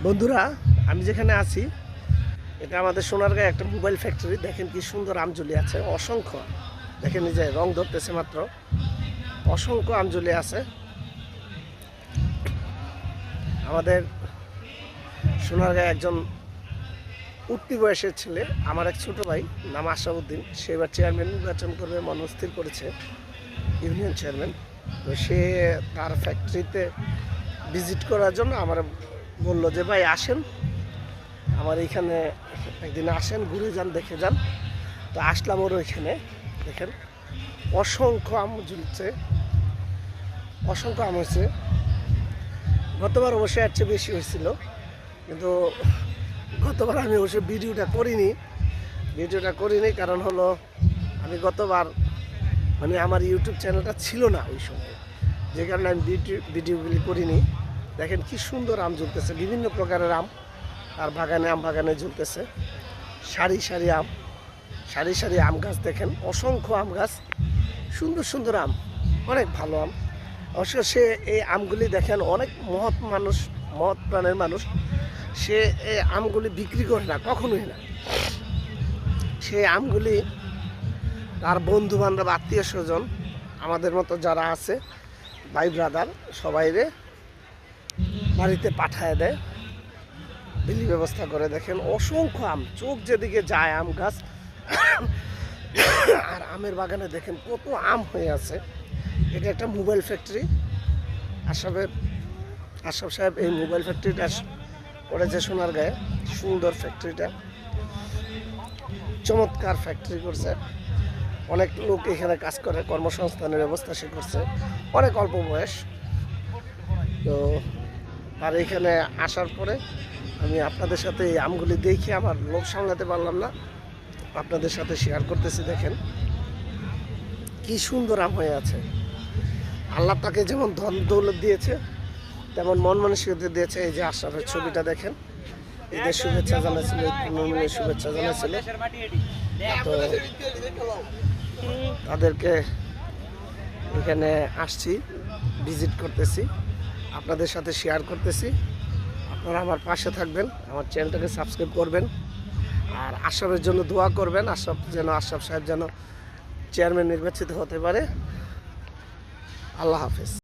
বন্ধুরা, আমি যেখানে আছি এটা আমাদের সোনারগাঁয়ে একটা মোবাইল ফ্যাক্টরি। দেখেন কি সুন্দর আমজলি আছে, অসংখ্য। দেখেন এই যে রং ধরতেছে মাত্র, অসংখ্য আমজলি আছে। আমাদের সোনারগাঁয়ে একজন উঠতি বয়সের ছেলে, আমার এক ছোটো ভাই, নাম আশরাফুদ্দিন, সে এবার চেয়ারম্যান নির্বাচন করবে মনস্থির করেছে, ইউনিয়ন চেয়ারম্যান। তো সে তার ফ্যাক্টরিতে ভিজিট করার জন্য আমার বললো যে ভাই আসেন, আমার এইখানে একদিন আসেন, ঘুরে যান, দেখে যান। তো আসলাম ওর ওইখানে। দেখেন অসংখ্য আম ঝুলছে, অসংখ্য আম হয়েছে। গতবার অবশ্যই এর চেয়ে বেশি হয়েছিল, কিন্তু গতবার আমি অবশ্যই ভিডিওটা করিনি। কারণ হলো আমি গতবার মানে আমার ইউটিউব চ্যানেলটা ছিল না ওই সময়, যে কারণে আমি ভিডিওগুলি করিনি। দেখেন কি সুন্দর আম ঝুলতেছে, বিভিন্ন প্রকারের আম। আর আম বাগানে ঝুলতেছে সারি সারি আম গাছ। দেখেন অসংখ্য আম গাছ, সুন্দর সুন্দর আম, অনেক ভালো আম। অবশ্য সে এই আমগুলি দেখেন অনেক মহৎ প্রাণের মানুষ। সে এই আমগুলি বিক্রি করে না, কখনোই না। সে আমগুলি তার বন্ধু বান্ধব, আত্মীয় স্বজন, আমাদের মতো যারা আছে ভাই ব্রাদার, সবাইরে বাড়িতে পাঠায় দেয়, বিলি ব্যবস্থা করে। দেখেন অসংখ্য আম, চোখ যেদিকে যায় আম গাছ। আর আমের বাগানে দেখেন কত আম হয়ে আছে। এটা একটা মোবাইল ফ্যাক্টরি। আশরাফ সাহেব এই মোবাইল ফ্যাক্টরিটা করেছে সোনারগাঁয়ে। সুন্দর ফ্যাক্টরিটা, চমৎকার ফ্যাক্টরি করছে। অনেক লোক এখানে কাজ করে, কর্মসংস্থানের ব্যবস্থা সে করছে, অনেক অল্প বয়স। তো আর এখানে আসার পরে আমি আপনাদের সাথে এই আমগুলি দেখে আমার লোভ সামলাতে পারলাম না, আপনাদের সাথে শেয়ার করতেছি। দেখেন কি সুন্দর আম হয়ে আছে। আল্লাহ তাকে যেমন ধন দৌলত দিয়েছে, তেমন মন মানসিকতা দিয়েছে। এই যে আশরাফের ছবিটা দেখেন, ঈদের শুভেচ্ছা জানাচ্ছিল, শুভেচ্ছা জানাচ্ছিল। তো তাদেরকে এখানে আসছি, ভিজিট করতেছি, আপনাদের সাথে শেয়ার করতেছি। আপনারা আমার পাশে থাকবেন, আমার চ্যানেলটাকে সাবস্ক্রাইব করবেন, আর আশরাফের জন্য দোয়া করবেন। আশরাফ সাহেব যেন চেয়ারম্যান নির্বাচিত হতে পারে। আল্লাহ হাফেজ।